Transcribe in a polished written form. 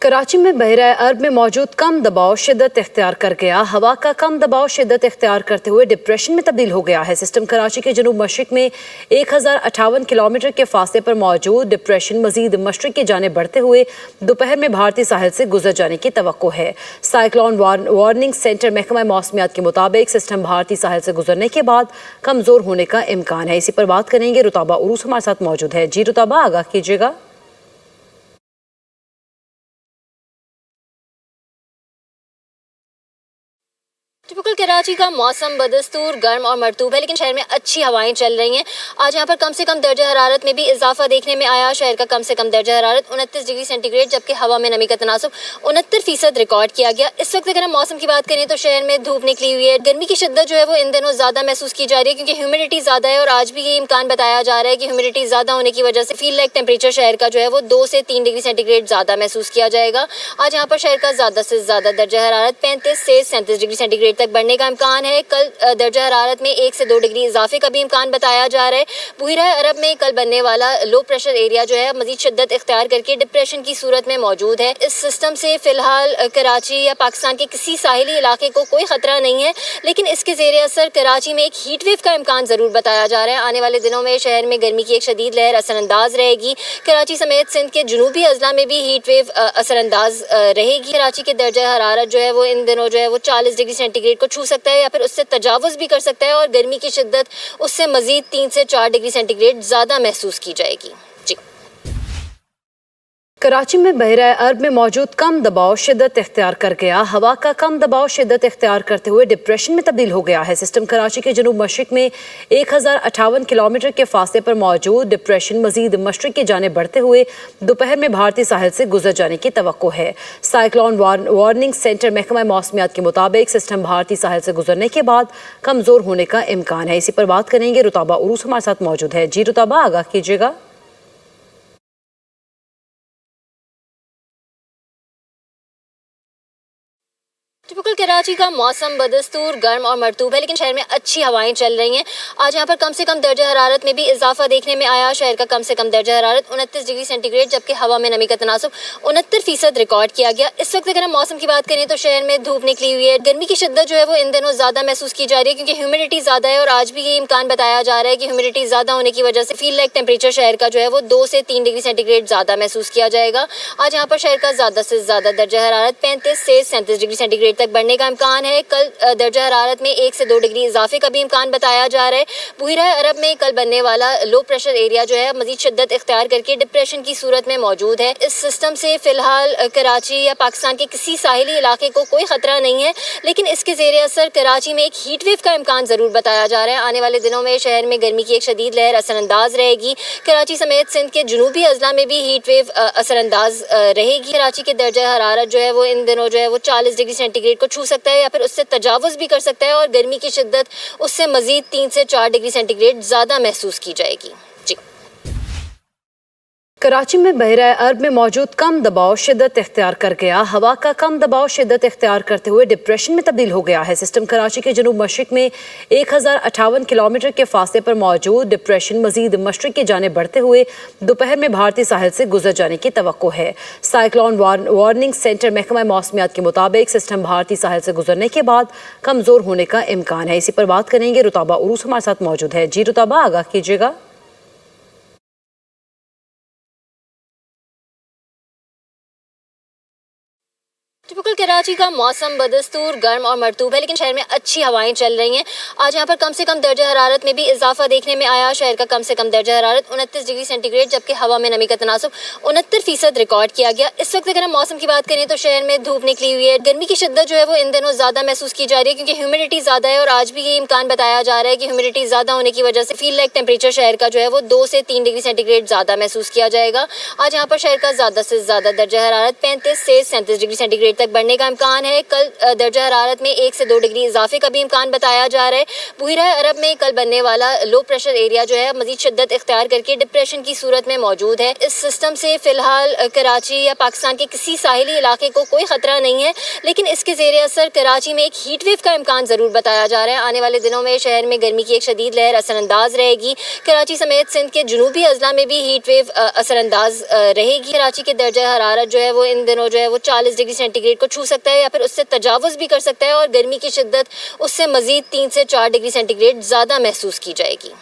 कराची में बहरा अरब में मौजूद कम दबाव शिद्दत इख्तियार कर गया। हवा का कम दबाव शिद्दत इख्तियार करते हुए डिप्रेशन में तब्दील हो गया है। सिस्टम कराची के जनूब मशरिक में 1058 किलोमीटर के फासले पर मौजूद डिप्रेशन मजीद मशरिक की जाने बढ़ते हुए दोपहर में भारतीय साहिल से गुजर जाने की तवक्को है। साइक्लोन वार्निंग सेंटर महकमा मौसमियात के मुताबिक सिस्टम भारतीय साहिल से गुजरने के बाद कमजोर होने का इम्कान है। इसी पर बात करेंगे, रुताबा उरूस हमारे साथ मौजूद है। जी रुताबा, आगाह कीजिएगा। टिपिकल कराची का मौसम बदस्तूर गर्म और मरतूब है, लेकिन शहर में अच्छी हवाएं चल रही हैं। आज यहाँ पर कम से कम दर्जा हरारत में भी इजाफा देखने में आया। शहर का कम से कम दर्जा हरारत 29 डिग्री सेंटीग्रेड, जबकि हवा में नमी का तनासुब 69% रिकॉर्ड किया गया। इस वक्त अगर हम मौसम की बात करें तो शहर में धूप निकली हुई है। गर्मी की शिद्दत जो है वो इन दिनों ज़्यादा महसूस की जा रही है, क्योंकि ह्यूमिडिटी ज़्यादा है और आज भी ये इम्कान बताया जा रहा है कि ह्यूमिडिटी ज़्यादा होने की वजह से फील लाइक टेम्परेचर शहर का जो है वो 2 से 3 डिग्री सेंटीग्रेड ज़्यादा महसूस किया जाएगा। आज यहाँ पर शहर का ज़्यादा से ज़्यादा दर्जा हरारत 35 से 37 डिग्री सेंटीग्रेड तक बढ़ने का इम्कान है। कल दर्जा हरारत में 1 से 2 डिग्री इजाफे का भी इम्कान बताया जा रहा है। बहरा अरब में कल बनने वाला लो प्रेशर एरिया जो है मजीद शिद्दत इख्तियार करके डिप्रेशन की सूरत में मौजूद है। इस सिस्टम से फिलहाल कराची या पाकिस्तान के किसी साहिली इलाके को कोई खतरा नहीं है, लेकिन इसके ज़ेरे असर कराची में एक हीट वेव का इम्कान ज़रूर बताया जा रहा है। आने वाले दिनों में शहर में गर्मी की एक शदीद लहर असरअंदाज रहेगी। कराची समेत सिंध के जनूबी अजला में भी हीट वेव असरअंदाज रहेगी। कराची के दर्जा हरारत जो है वो इन दिनों जो है वो 40 डिग्री सेंटीग्रेड को छू सकता है या फिर उससे तजावुज़ भी कर सकता है, और गर्मी की शिद्दत उससे मजीद 3 से 4 डिग्री सेंटीग्रेड ज़्यादा महसूस की जाएगी। जी। कराची में बहरा अरब में मौजूद कम दबाव शिद्दत इख्तियार कर गया। हवा का कम दबाव शिद्दत इख्तियार करते हुए डिप्रेशन में तब्दील हो गया है। सिस्टम कराची के जनूब मशरिक में 1058 किलोमीटर के फासले पर मौजूद डिप्रेशन मजीद मशरिक की जाने बढ़ते हुए दोपहर में भारतीय साहिल से गुजर जाने की तवक्को है। साइक्लोन वार्निंग सेंटर महकमा मौसमियात के मुताबिक सिस्टम भारतीय साहिल से गुजरने के बाद कमजोर होने का इम्कान है। इसी पर बात करेंगे, रुताबा उरूस हमारे साथ मौजूद है। जी रुताबा, आगाह कीजिएगा। टिपिकल कराची का मौसम बदस्तूर गर्म और मरतूब है, लेकिन शहर में अच्छी हवाएं चल रही हैं। आज यहाँ पर कम से कम दर्जा हरारत में भी इजाफा देखने में आया। शहर का कम से कम दर्जा हरारत 29 डिग्री सेंटीग्रेड, जबकि हवा में नमी का तनासुब 69% रिकॉर्ड किया गया। इस वक्त अगर हम मौसम की बात करें तो शहर में धूप निकली हुई है। गर्मी की शिद्दत जो है वो इन दिनों ज़्यादा महसूस की जा रही है, क्योंकि ह्यूमिडिटी ज़्यादा है और आज भी ये इम्कान बताया जा रहा है कि ह्यूमिडिटी ज़्यादा होने की वजह से फील लाइक टेम्परेचर शहर का जो है वो 2 से 3 डिग्री सेंटीग्रेड ज़्यादा महसूस किया जाएगा। आज यहाँ पर शहर का ज़्यादा से ज़्यादा दर्जा हरारत 35 से 37 डिग्री सेंटीग्रेड तक बढ़ने का इम्कान है। कल दर्जा हरारत में 1 से 2 डिग्री इजाफे का भी इम्कान बताया जा रहा है। बहरा अरब में कल बनने वाला लो प्रेशर एरिया जो है मजीद शिद्दत इख्तियार करके डिप्रेशन की सूरत में मौजूद है। इस सिस्टम से फिलहाल कराची या पाकिस्तान के किसी साहिली इलाके को कोई खतरा नहीं है, लेकिन इसके ज़ेरे असर कराची में एक हीट वेव का इम्कान ज़रूर बताया जा रहा है। आने वाले दिनों में शहर में गर्मी की एक शदीद लहर असरअंदाज रहेगी। कराची समेत सिंध के जनूबी अजला में भी हीट वेव असरअंदाज रहेगी। कराची के दर्जा हरारत जो है वो इन दिनों जो है वो 40 डिग्री सेंटीग्रेड को छू सकता है या फिर उससे तजावुज़ भी कर सकता है, और गर्मी की शिद्दत उससे मजीद 3 से 4 डिग्री सेंटीग्रेड ज़्यादा महसूस की जाएगी। जी। कराची में बहरा अरब में मौजूद कम दबाव शिद्दत इख्तियार कर गया। हवा का कम दबाव शिद्दत इख्तियार करते हुए डिप्रेशन में तब्दील हो गया है। सिस्टम कराची के जनूब मशरिक में 1058 किलोमीटर के फासले पर मौजूद डिप्रेशन मजीद मशरिक की जाने बढ़ते हुए दोपहर में भारतीय साहिल से गुजर जाने की तवक्को है। साइक्लोन वार्निंग सेंटर महकमा मौसमियात के मुताबिक सिस्टम भारतीय साहिल से गुजरने के बाद कमजोर होने का इम्कान है। इसी पर बात करेंगे, रुताबा उरूस हमारे साथ मौजूद है। जी रुताबा, आगाह कीजिएगा। टिपिकल कराची का मौसम बदस्तूर गर्म और मरतूब है, लेकिन शहर में अच्छी हवाएं चल रही हैं। आज यहाँ पर कम से कम दर्जा हरारत में भी इजाफा देखने में आया। शहर का कम से कम दर्जा हरारत 29 डिग्री सेंटीग्रेड, जबकि हवा में नमी का तनासुब 69% रिकॉर्ड किया गया। इस वक्त अगर हम मौसम की बात करें तो शहर में धूप निकली हुई है। गर्मी की शिद्दत जो है वो इन दिनों ज़्यादा महसूस की जा रही है, क्योंकि ह्यूमिडिटी ज़्यादा है और आज भी ये इम्कान बताया जा रहा है कि ह्यूमिडिटी ज़्यादा होने की वजह से फील लाइक टेम्परेचर शहर का जो है वो 2 से 3 डिग्री सेंटीग्रेड ज़्यादा महसूस किया जाएगा। आज यहाँ पर शहर का ज़्यादा से ज़्यादा दर्जा हरारत 35 से 37 डिग्री सेंटीग्रेड सेंटीग्रेड तक बढ़ने का इम्कान है। कल दर्जा हरारत में 1 से 2 डिग्री इजाफे का भी इम्कान बताया जा रहा है। बहिरा अरब में कल बनने वाला लो प्रेशर एरिया जो है मजीद शिद्दत इख्तियार करके डिप्रेशन की सूरत में मौजूद है। इस सिस्टम से फिलहाल कराची या पाकिस्तान के किसी साहिली इलाके को कोई खतरा नहीं है, लेकिन इसके ज़ेरे असर कराची में एक हीट वेव का इम्कान ज़रूर बताया जा रहा है। आने वाले दिनों में शहर में गर्मी की एक शदीद लहर असरअंदाज रहेगी। कराची समेत सिंध के जनूबी अजला में भी हीट वेव असरअंदाज रहेगी। कराची के दर्जा हरारत जो है वो इन दिनों जो है वो 40 डिग्री सेंटीग्रेड को छू सकता है या फिर उससे तजावुज़ भी कर सकता है और गर्मी की शिद्दत उससे मज़ीद 3 से 4 डिग्री सेंटीग्रेड ज़्यादा महसूस की जाएगी।